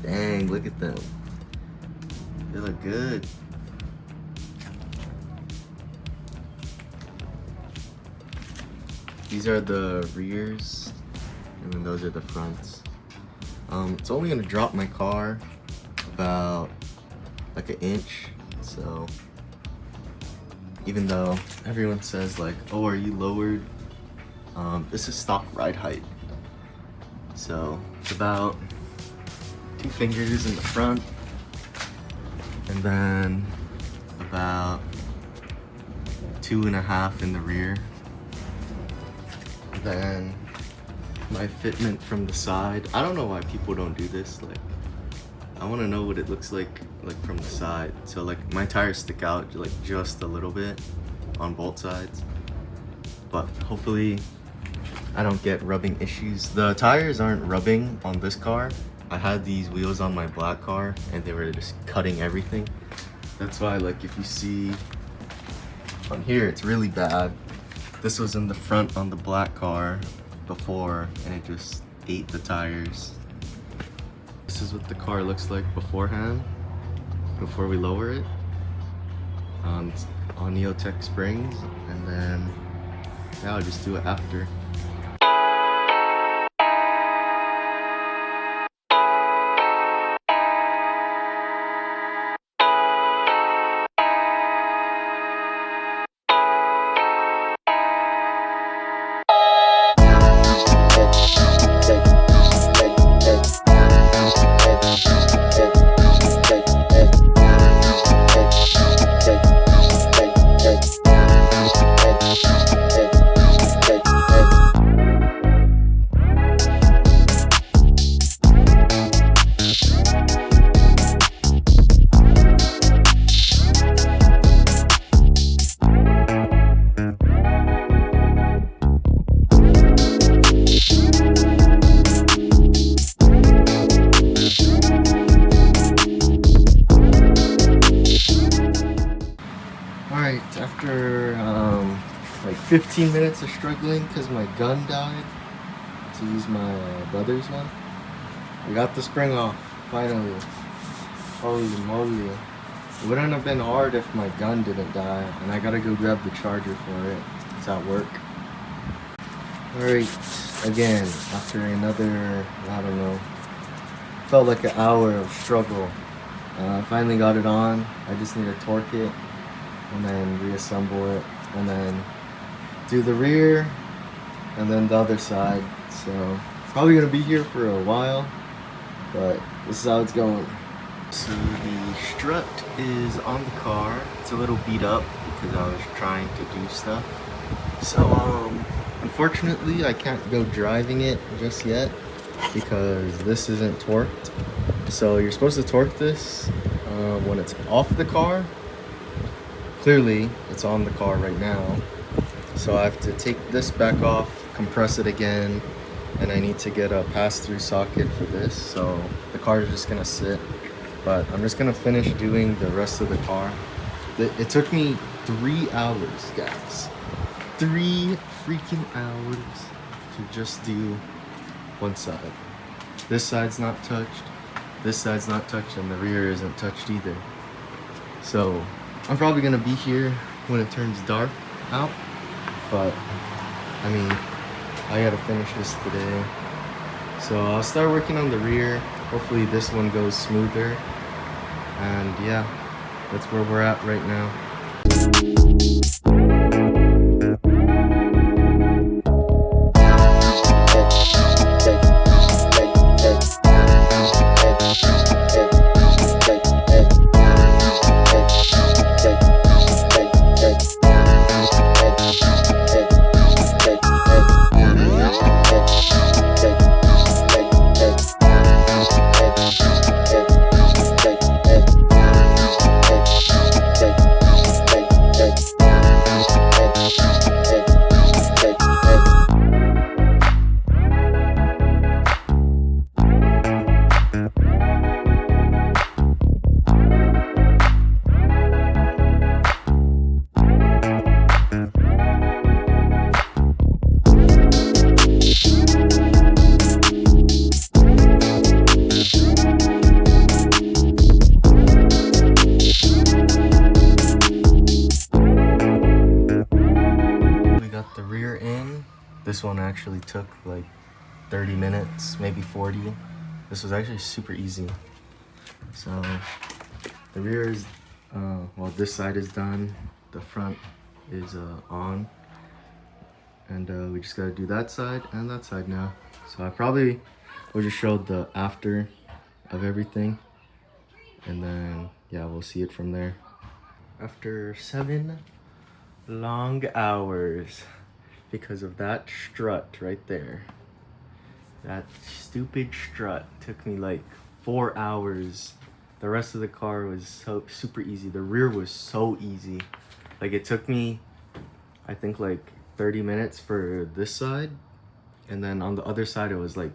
Dang, look at them. They look good. These are the rears, and then those are the fronts. It's only gonna drop my car about like an inch, so even though everyone says like, oh, are you lowered? This is stock ride height. So it's about 2 fingers in the front, and then about 2.5 in the rear. And then my fitment from the side. I don't know why people don't do this. Like, I want to know what it looks like from the side. So like my tires stick out like just a little bit on both sides, but hopefully I don't get rubbing issues. The tires aren't rubbing on this car. I had these wheels on my black car and they were just cutting everything. That's why, like, if you see on here, it's really bad. This was in the front on the black car before and it just ate the tires. This is what the car looks like beforehand, before we lower it. It's on neotech springs, and then yeah, I'll just do it after. Alright, after like 15 minutes of struggling because my gun died, to use my brother's one, we got the spring off, finally. Holy moly. It wouldn't have been hard if my gun didn't die, and I gotta go grab the charger for it. It's at work. Alright, again, after another, I don't know, felt like an hour of struggle. I finally got it on. I just need to torque it and then reassemble it and then do the rear and then the other side. So it's probably gonna be here for a while, but this is how it's going. So the strut is on the car. It's a little beat up because I was trying to do stuff. So unfortunately I can't go driving it just yet because this isn't torqued. So you're supposed to torque this when it's off the car. Clearly it's on the car right now, so I have to take this back off, compress it again, and I need to get a pass-through socket for this, so the car is just gonna sit. But I'm just gonna finish doing the rest of the car. It took me 3 hours, guys. 3 freaking hours to just do one side. This side's not touched, this side's not touched, and the rear isn't touched either. So I'm probably gonna be here when it turns dark out, but I mean, I gotta finish this today. So I'll start working on the rear. Hopefully this one goes smoother. And yeah, that's where we're at right now. one actually took like 30 minutes, maybe 40. This was actually super easy. So the rear is, well, this side is done. The front is on. And we just gotta do that side and that side now. So I probably will just show the after of everything. And then, yeah, we'll see it from there. After 7 long hours, because of that strut right there. That stupid strut took me like 4 hours. The rest of the car was so super easy. The rear was so easy. Like it took me, I think like 30 minutes for this side. And then on the other side, it was like,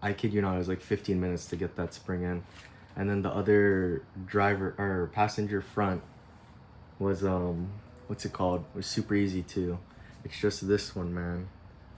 I kid you not, it was like 15 minutes to get that spring in. And then the other driver or passenger front was, what's it called? It was super easy too. It's just this one, man.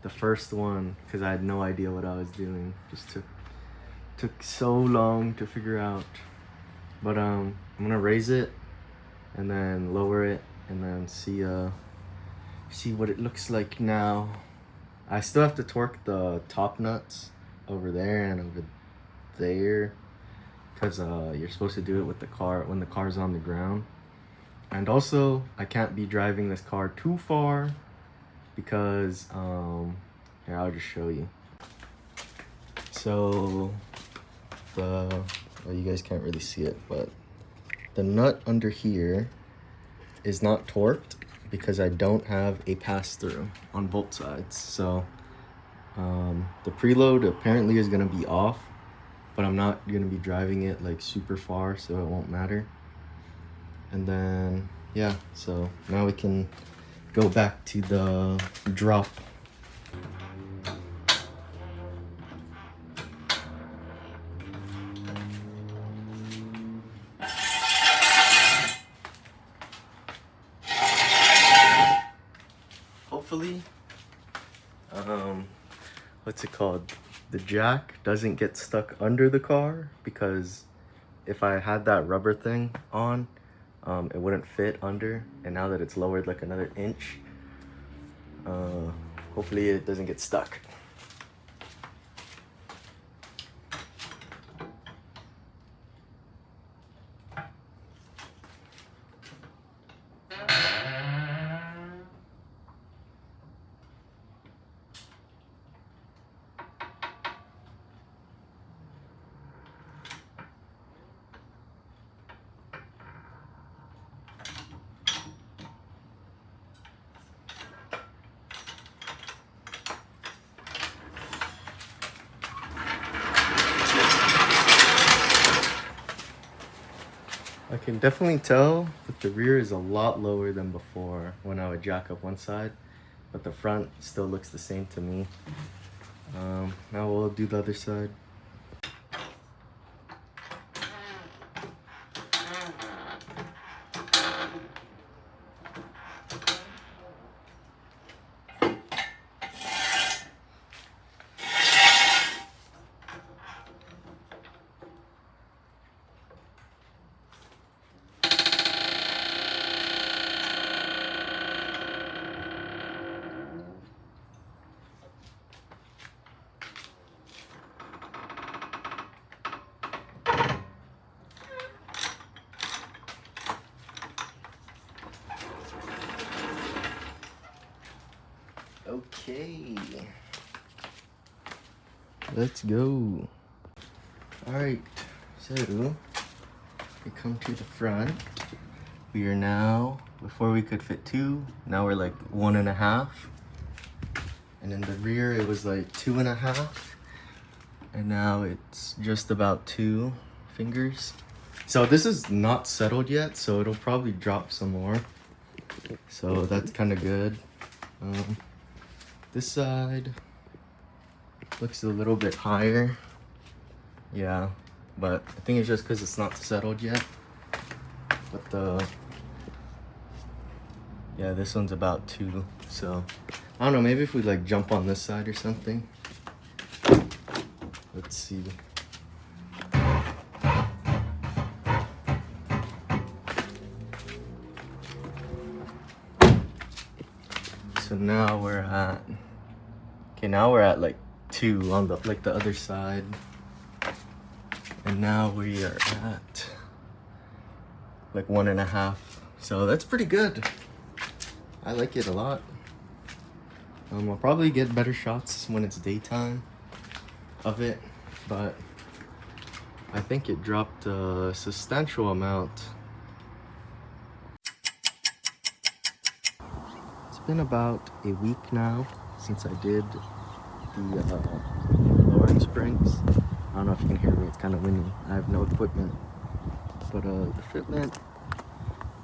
The first one, because I had no idea what I was doing. Just took so long to figure out. But I'm gonna raise it and then lower it and then see what it looks like now. I still have to torque the top nuts over there and over there, because you're supposed to do it with the car when the car's on the ground. And also I can't be driving this car too far, because here, I'll just show you. So well, you guys can't really see it, but the nut under here is not torqued because I don't have a pass-through on both sides. So the preload apparently is gonna be off, but I'm not gonna be driving it like super far, so it won't matter. And then, yeah, so now we can go back to the drop. Hopefully, what's it called? The jack doesn't get stuck under the car, because if I had that rubber thing on, it wouldn't fit under. And now that it's lowered like another inch, hopefully it doesn't get stuck. I can definitely tell that the rear is a lot lower than before when I would jack up one side, but the front still looks the same to me. Now we'll do the other side. Okay, let's go. All right, so we come to the front. We are now, before we could fit 2, now we're like 1.5. And in the rear it was like 2.5. And now it's just about 2 fingers. So this is not settled yet, so it'll probably drop some more. So that's kind of good. This side looks a little bit higher. Yeah, but I think it's just because it's not settled yet. But yeah, this one's about 2. So I don't know, maybe if we like jump on this side or something. Let's see. So now we're at Okay, now we're at like 2 on the the other side. And now we are at like 1.5. So that's pretty good. I like it a lot. I'll probably get better shots when it's daytime of it, but I think it dropped a substantial amount. It's been about a week now since I did the lowering springs. I don't know if you can hear me, it's kind of windy. I have no equipment, but the fitment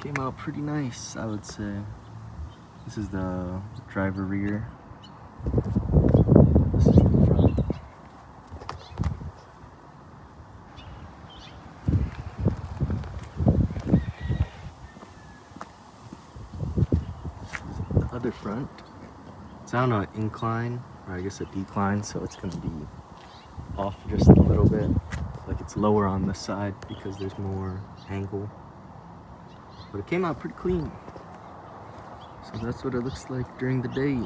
came out pretty nice, I would say. This is the driver rear. This is the front. The other front. It's on an incline, or I guess a decline, so it's going to be off just a little bit. Like it's lower on this side because there's more angle. But it came out pretty clean. So that's what it looks like during the day.